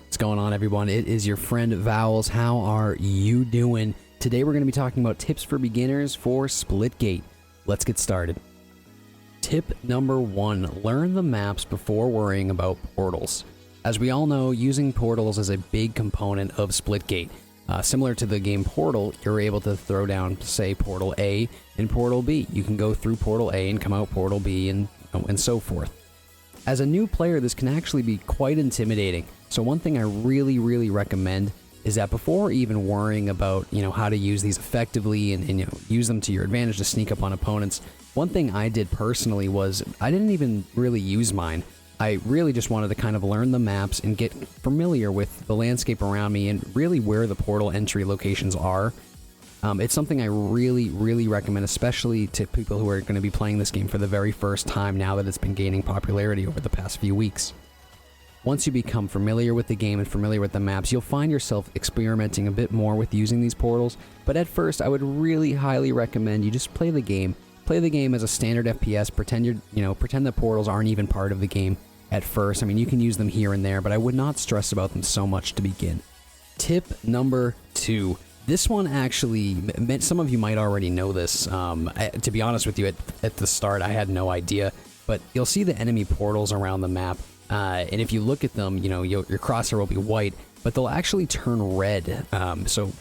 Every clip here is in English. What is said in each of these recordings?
What's going on, everyone? It is your friend Vowels. How are you doing? Today we're going to be talking about tips for beginners for Splitgate. Let's get started. Tip number 1, learn the maps before worrying about portals. As we all know, using portals is a big component of Splitgate. Similar to the game Portal, you're able to throw down, say, Portal A and Portal B. You can go through Portal A and come out Portal B and so forth. As a new player, this can actually be quite intimidating. So one thing I really recommend is that before even worrying about, how to use these effectively and use them to your advantage to sneak up on opponents, one thing I did personally was I didn't even really use mine. I really just wanted to kind of learn the maps and get familiar with the landscape around me and really where the portal entry locations are. It's something I really recommend, especially to people who are going to be playing this game for the very first time now that it's been gaining popularity over the past few weeks. Once you become familiar with the game and familiar with the maps, you'll find yourself experimenting a bit more with using these portals, but at first I would really highly recommend you just play the game. Play the game as a standard FPS, pretend the portals aren't even part of the game at first. I mean, you can use them here and there, but I would not stress about them so much to begin. Tip number 2. This one actually, some of you might already know this. To be honest with you, at the start, I had no idea. But you'll see the enemy portals around the map. And if you look at them, your crosshair will be white, but they'll actually turn red. So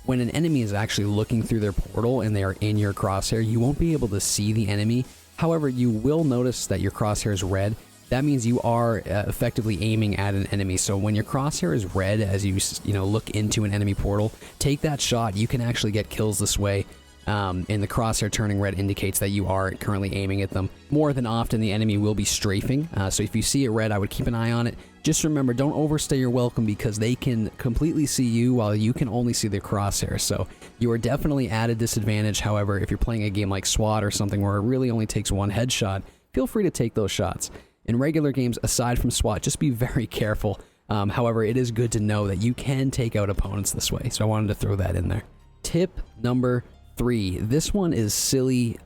when an enemy is actually looking through their portal and they are in your crosshair, you won't be able to see the enemy. However, you will notice that your crosshair is red. That means you are effectively aiming at an enemy. So when your crosshair is red as you look into an enemy portal, take that shot. You can actually get kills this way. And the crosshair turning red indicates that you are currently aiming at them. More than often, the enemy will be strafing. So if you see it red, I would keep an eye on it. Just remember, don't overstay your welcome because they can completely see you while you can only see their crosshair. So you are definitely at a disadvantage. However, if you're playing a game like SWAT or something where it really only takes one headshot, feel free to take those shots. In regular games, aside from SWAT, just be very careful. However, it is good to know that you can take out opponents this way, so I wanted to throw that in there. Tip number 3. This one is silly.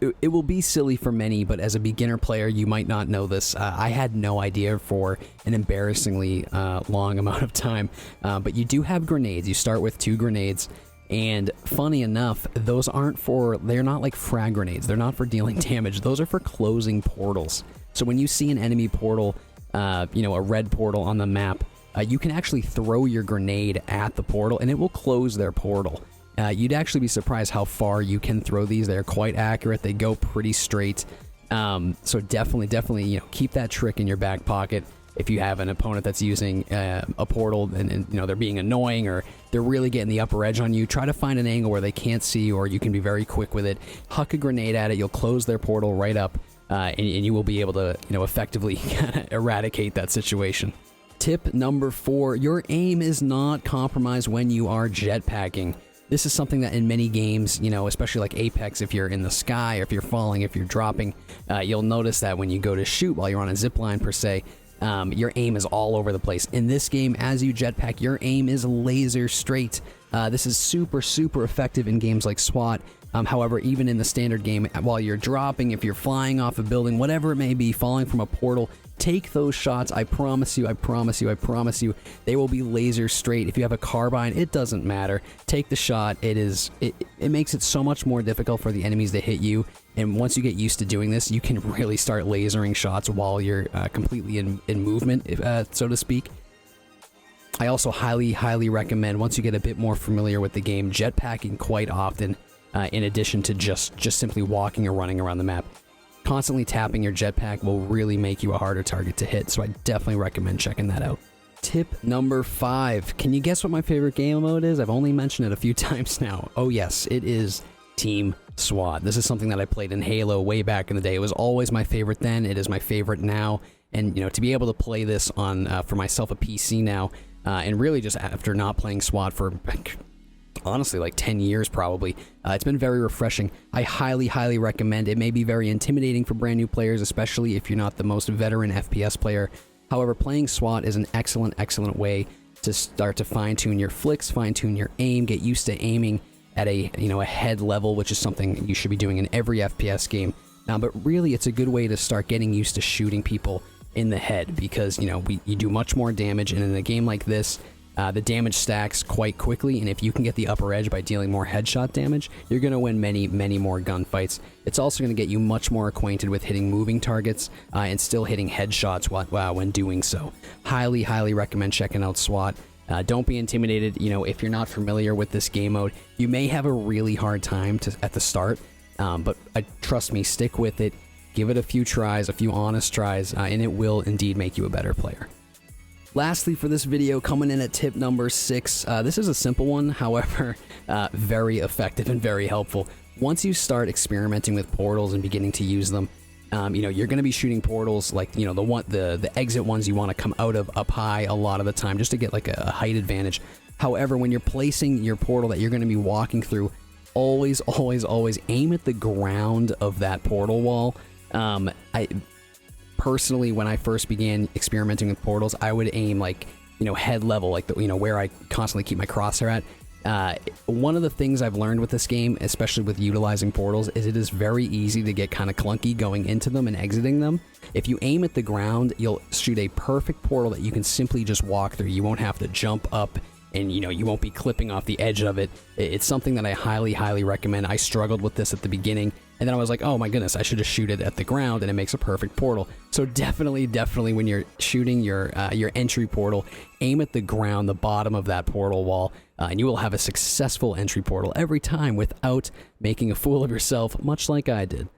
It will be silly for many, but as a beginner player, you might not know this. I had no idea for an embarrassingly long amount of time, but you do have grenades. You start with 2 grenades. And funny enough, they're not like frag grenades. They're not for dealing damage. Those are for closing portals. So when you see an enemy portal, a red portal on the map, you can actually throw your grenade at the portal and it will close their portal. You'd actually be surprised how far you can throw these. They're quite accurate. They go pretty straight. So definitely, keep that trick in your back pocket. If you have an opponent that's using a portal and they're being annoying or they're really getting the upper edge on you, try to find an angle where they can't see or you can be very quick with it. Huck a grenade at it. You'll close their portal right up and you will be able to effectively eradicate that situation. Tip number 4, your aim is not compromised when you are jetpacking. This is something that in many games, especially like Apex, if you're in the sky, or if you're falling, if you're dropping, you'll notice that when you go to shoot while you're on a zip line per se, your aim is all over the place. In this game, as you jetpack, your aim is laser straight. This is super effective in games like SWAT. However, even in the standard game, while you're dropping, if you're flying off a building, whatever it may be, falling from a portal, take those shots. I promise you, they will be laser straight. If you have a carbine, it doesn't matter. Take the shot. It makes it so much more difficult for the enemies to hit you. And once you get used to doing this, you can really start lasering shots while you're completely in movement, so to speak. I also highly recommend, once you get a bit more familiar with the game, jetpacking quite often, in addition to just simply walking or running around the map. Constantly tapping your jetpack will really make you a harder target to hit, so I definitely recommend checking that out. Tip number 5. Can you guess what my favorite game mode is? I've only mentioned it a few times now. Oh yes, it is Team SWAT. This is something that I played in Halo way back in the day. It was always my favorite then. It is my favorite now. And, to be able to play this on, for myself, a PC now, and really just after not playing SWAT for honestly like 10 years probably, it's been very refreshing. I highly recommend. It may be very intimidating for brand new players, especially if you're not the most veteran FPS player. However, playing SWAT is an excellent way to start to fine-tune your flicks, fine-tune your aim, get used to aiming at a head level, which is something you should be doing in every FPS game. But really, it's a good way to start getting used to shooting people in the head, because you do much more damage, and in a game like this, the damage stacks quite quickly, and if you can get the upper edge by dealing more headshot damage, you're going to win many more gunfights. It's also going to get you much more acquainted with hitting moving targets and still hitting headshots when doing so. Highly recommend checking out SWAT. Don't be intimidated. If you're not familiar with this game mode, you may have a really hard time at the start, but trust me, stick with it. Give it a few tries, a few honest tries, and it will indeed make you a better player. Lastly, for this video, coming in at tip number 6, this is a simple one, however, very effective and very helpful. Once you start experimenting with portals and beginning to use them, you're going to be shooting portals like, the exit ones you want to come out of up high a lot of the time, just to get like a height advantage. However, when you're placing your portal that you're going to be walking through, always aim at the ground of that portal wall. Personally, when I first began experimenting with portals, I would aim like, head level, like where I constantly keep my crosshair at. One of the things I've learned with this game, especially with utilizing portals, is it is very easy to get kind of clunky going into them and exiting them. If you aim at the ground, you'll shoot a perfect portal that you can simply just walk through. You won't have to jump up, and you won't be clipping off the edge of it. It's something that I highly recommend. I struggled with this at the beginning, and then I was like, oh my goodness, I should just shoot it at the ground, and it makes a perfect portal. So definitely when you're shooting your entry portal, aim at the ground, the bottom of that portal wall, and you will have a successful entry portal every time without making a fool of yourself, much like I did.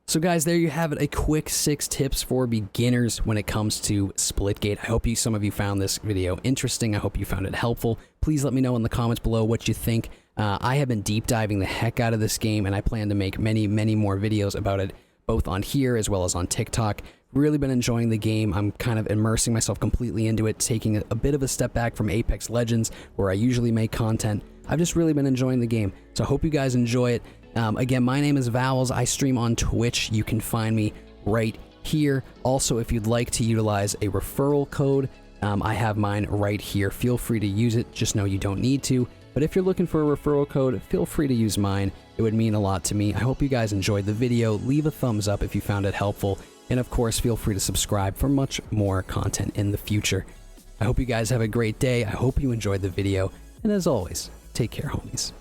So guys, there you have it, a quick 6 tips for beginners when it comes to Splitgate. I hope some of you found this video interesting. I hope you found it helpful. Please let me know in the comments below what you think. I have been deep diving the heck out of this game, and I plan to make many more videos about it, both on here as well as on TikTok. Really been enjoying the game. I'm kind of immersing myself completely into it, taking a bit of a step back from Apex Legends, where I usually make content. I've just really been enjoying the game, so I hope you guys enjoy it. Again, my name is Vowels. I stream on Twitch. You can find me right here. Also, if you'd like to utilize a referral code, I have mine right here. Feel free to use it. Just know you don't need to. But if you're looking for a referral code, feel free to use mine. It would mean a lot to me. I hope you guys enjoyed the video. Leave a thumbs up if you found it helpful. And of course, feel free to subscribe for much more content in the future. I hope you guys have a great day. I hope you enjoyed the video. And as always, take care, homies.